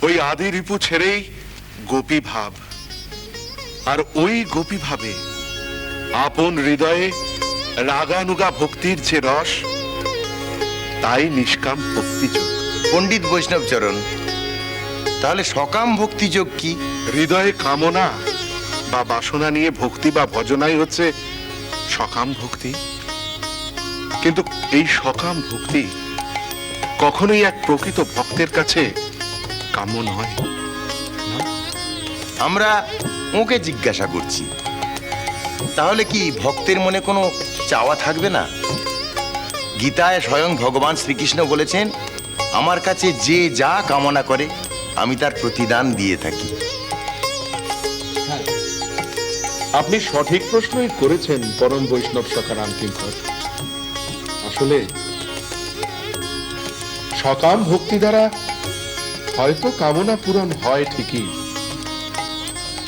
ওই আদি রিপু ছেড়েই গোপী ভাব, আর ওই গোপী ভাবে আপন হৃদয়ে রাগানুগা ভক্তির যে রস, তাই নিষ্কাম ভক্তিযোগ। পণ্ডিত বৈষ্ণব চরণ, তাহলে সকাম ভক্তিযোগ কি? হৃদয়ে কামনা বা বাসনা নিয়ে ভক্তি বা ভজনাই হচ্ছে সকাম ভক্তি। কিন্তু এই সকাম ভক্তি কখনোই এক প্রকৃত ভক্তের কাছে কাম্য নয়। আমরা ওকে জিজ্ঞাসা করছি, তাহলে কি ভক্তের মনে কোনো চাওয়া থাকবে না? গীতায় স্বয়ং ভগবান শ্রীকৃষ্ণ বলেছেন, আমার কাছে যে যা কামনা করে আমি তার প্রতিদান দিয়ে থাকি। আপনি সঠিক প্রশ্নই করেছেন পরম বৈষ্ণব সখা রামকিঙ্কর। আসলে সকাম ভক্তি দ্বারা হয়তো কামনা পূরণ হয় ঠিকই,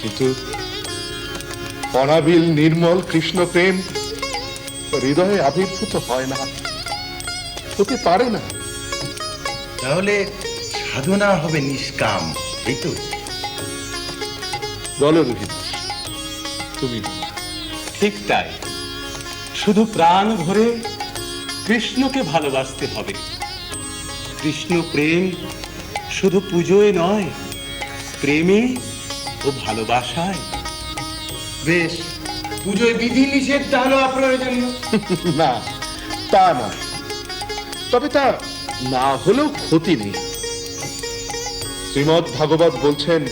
কিন্তু অনাবিল নির্মল কৃষ্ণ প্রেম হৃদয়ে আবির্ভূত হয় না, হতে পারে না। তাহলে সাধনা হবে নিষ্কাম, এই তো? বলো রোহিদাস, তুমি বলো। ঠিক তাই, শুধু প্রাণ ভরে কৃষ্ণকে ভালোবাসতে হবে। কৃষ্ণ প্রেম শুধু পুজোয় নয়, প্রেমে ও ভালোবাসায়। বেশ, পুজোয় বিধি নিষেধটা হলো অপ্রয়োজনীয়। না, তা না, তবে তা না হলেও ক্ষতি নেই। শ্রীমদ্ ভাগবত বলছেন,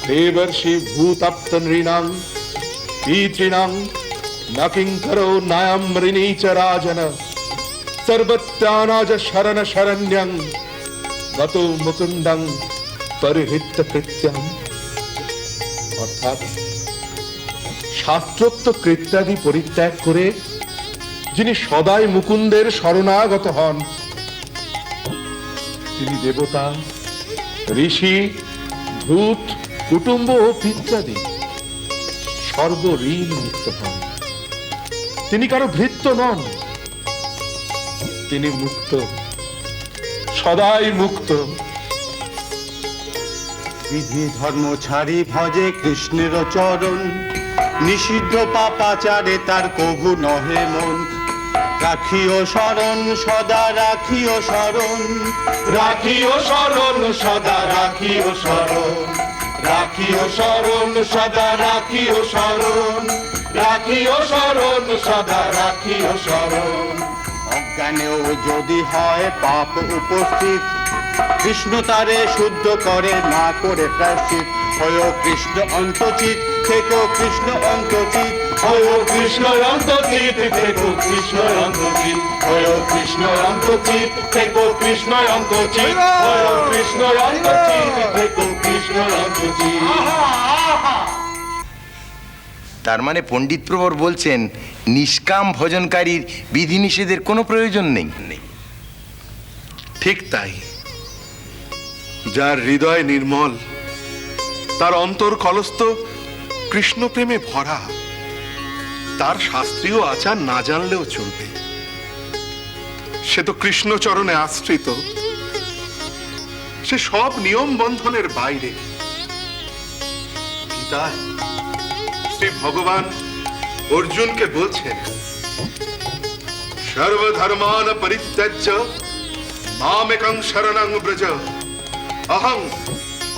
দেবর্ষি ভূতাপ্ত নৃণাং পিতৃণাং ন কিঙ্করো নায়ম ঋণী চ রাজন সর্বত্যানাজ শরণ শরণ্যং গতো মুকুন্দং পরিহৃত্য কৃত্যং। অর্থাৎ শাস্ত্রোক্ত কৃত্যাদি পরিত্যাগ করে যিনি সদাই মুকুন্দের শরণাগত হন, তিনি দেবতা, ঋষি, ভূত, কুটুম্ব ও পিত্রাদি সর্বঋণ মুক্ত হন। তিনি কারো ভৃত্য নন, তিনি মুক্ত, সদাই মুক্ত। বিধি ধর্ম ছাড়ি ভজে কৃষ্ণের চরণ, নিষিদ্ধ পাপাচারে তার কভু নহে মন। রাখিও শরণ সদা, রাখিও শরণ, রাখিও শরণ সদা, রাখিও শরণ, রাখিও শরণ সদা, রাখিও শরণ, রাখিও শরণ সদা, রাখিও শরণ। অজ্ঞানেও যদি হয় পাপ উপস্থিত, কৃষ্ণ তারে শুদ্ধ করে না করে প্রায়শ্চিত। হয় কৃষ্ণ অন্তচিত, থেকো কৃষ্ণ অন্তচিত, হয় কৃষ্ণ অন্তচিত, থেকো কৃষ্ণ অন্তচিত, হয় কৃষ্ণ অন্তচিত, থেকো কৃষ্ণ অন্তচিত, হয় কৃষ্ণ অন্তচিত, থেকো কৃষ্ণ অন্তচিত। তার মানে পণ্ডিত প্রবর বলছেন, নিষ্কাম ভজনকারীর বিধিনিষেধের কোনো প্রয়োজন নেই। ঠিক তাই। যার হৃদয় নির্মল, তার অন্তর কলস্ত কৃষ্ণ প্রেমে ভরা, তার শাস্ত্রীয় আচার না জানলেও চলবে। সে তো কৃষ্ণ চরণে আশ্রিত, সে সব নিয়ম বন্ধনের বাইরে। গীতায় শ্রী ভগবান অর্জুনকে বলছেন, সর্বধর্মান পরিত্যাজ্য মামেকং শরণং ব্রজ, অহং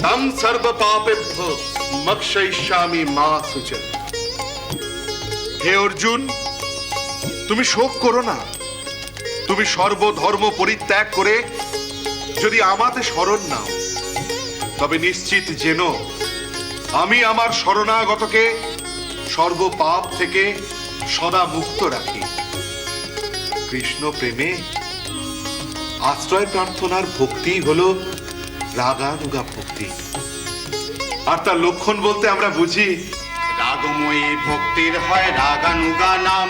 তং সর্ব পাপেভ্যো মোক্ষয়িষ্যামি মা শুচ। হে অর্জুন, তুমি শোক করো না। তুমি সর্বধর্ম পরিত্যাগ করে যদি আমাতে শরণ নাও, তবে নিশ্চিত যেন আমি আমার শরণাগতকে সর্বপাপ থেকে সদা মুক্ত রাখি। কৃষ্ণ প্রেমে আশ্রয় প্রার্থনার ভক্তি হলো রাগানুগা ভক্তি। আর তার লক্ষণ বলতে আমরা বুঝি, রাগময়ী ভক্তির হয় রাগানুগা নাম,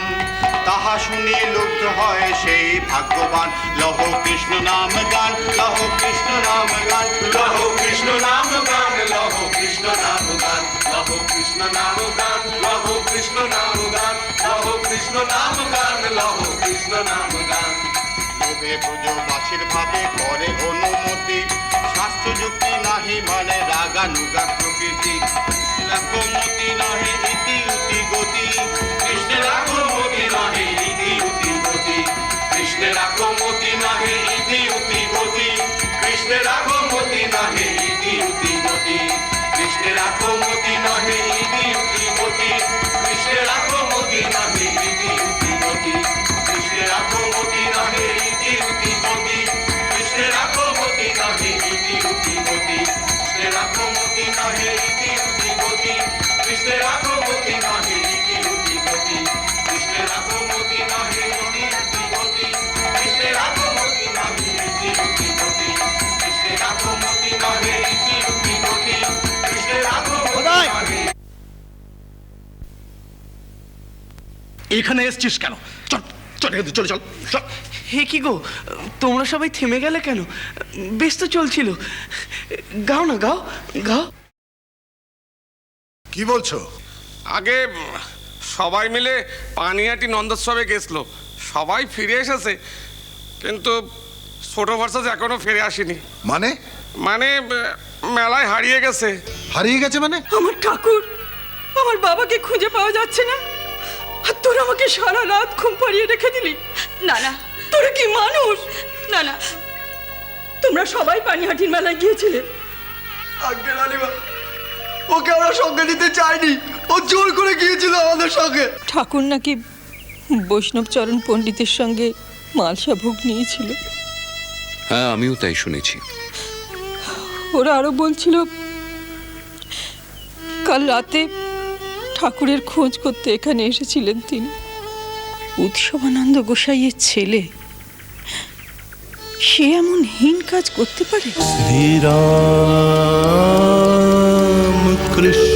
তাহা শুনি লুব্ধ হয় সেই ভাগ্যবান। লহ কৃষ্ণ নাম গান, লহ কৃষ্ণ নাম গান, লহ কৃষ্ণ নাম গান, লহ কৃষ্ণ নাম গান, লহ কৃষ্ণ নাম গান, লহ কৃষ্ণ নাম গান, লহ কৃষ্ণ নাম গান, লহ কৃষ্ণ নাম গান। লোভে ব্রজবাসীর ভাবে করে অনুমতি, স্বাস্থ্য যুক্তি নাহি মানে রাগানুগা প্রকৃতি রাগমতি নাহি ইতি উতি গতি কৃষ্ণের রাগমতি নাহি ইতি উতি গতি কৃষ্ণের রাগমতি নাহি ইতি উতি গতি কৃষ্ণের রাগমতি নাহি ইতি উতি গতি কৃষ্ণের রাগমতি নাহি ইতি উতি গতি কৃষ্ণের রাগমতি নাহি ইতি উতি গতি কৃষ্ণের রাগমতি নাহি ইতি উতি গতি কৃষ্ণের রাগমতি নাহি ইতি উতি গতি কৃষ্ণের রাগমতি নাহি ইতি উতি গতি কৃষ্ণের রাগমতি নাহি ইতি উতি গতি কৃষ্ণের রাগমতি নাহি ইতি উতি গতি কৃষ্ণের রাগমতি নাহি ইতি উতি গতি কৃষ্ণের রাগমতি নাহি ইতি উতি গতি কৃষ্ণের রাগমতি নাহি এখানে এসছিস কেন? চল চল এখান থেকে চলে চল চল। হে কি গো, তোমরা সবাই থেমে গেলে কেন? বেশ তো চলছিল। গাও না, গাও গাও। কি বলছো? আগে সবাই মিলে পানিহাটি নন্দোৎসবে গেছিল, সবাই ফিরে এসেছে, কিন্তু ছোট ভার্সাস এখনো ফিরে আসেনি। মানে মানে মেলায় হারিয়ে গেছে। হারিয়ে গেছে মানে? আমার ঠাকুর, আমার বাবাকে খুঁজে পাওয়া যাচ্ছে না, আর তোরা আমাকে সারা রাত ঘুম পাড়িয়ে রেখে দিলি। না না, তোরা কি মানুষ? না না, তোমরা সবাই পানিহাটির মেলায় গিয়েছিলে। আগে রানীমা, ওকে আমরা সঙ্গে নিতে চাইনি, ও জোর করে গিয়েছিল আমাদের সঙ্গে। ঠাকুর নাকি বৈষ্ণবচরণ পণ্ডিতের সঙ্গে মালসা ভোগ নিয়েছিল। হ্যাঁ, আমিও তাই শুনেছি। ওরা আরো বলছিল কাল রাতে ঠাকুরের খোঁজ করতে এখানে এসেছিলেন তিনি। উৎসবানন্দ গোসাইয়ের ছেলে, সে এমন হীন কাজ করতে পারে? শ্রীরাম কৃষ্ণ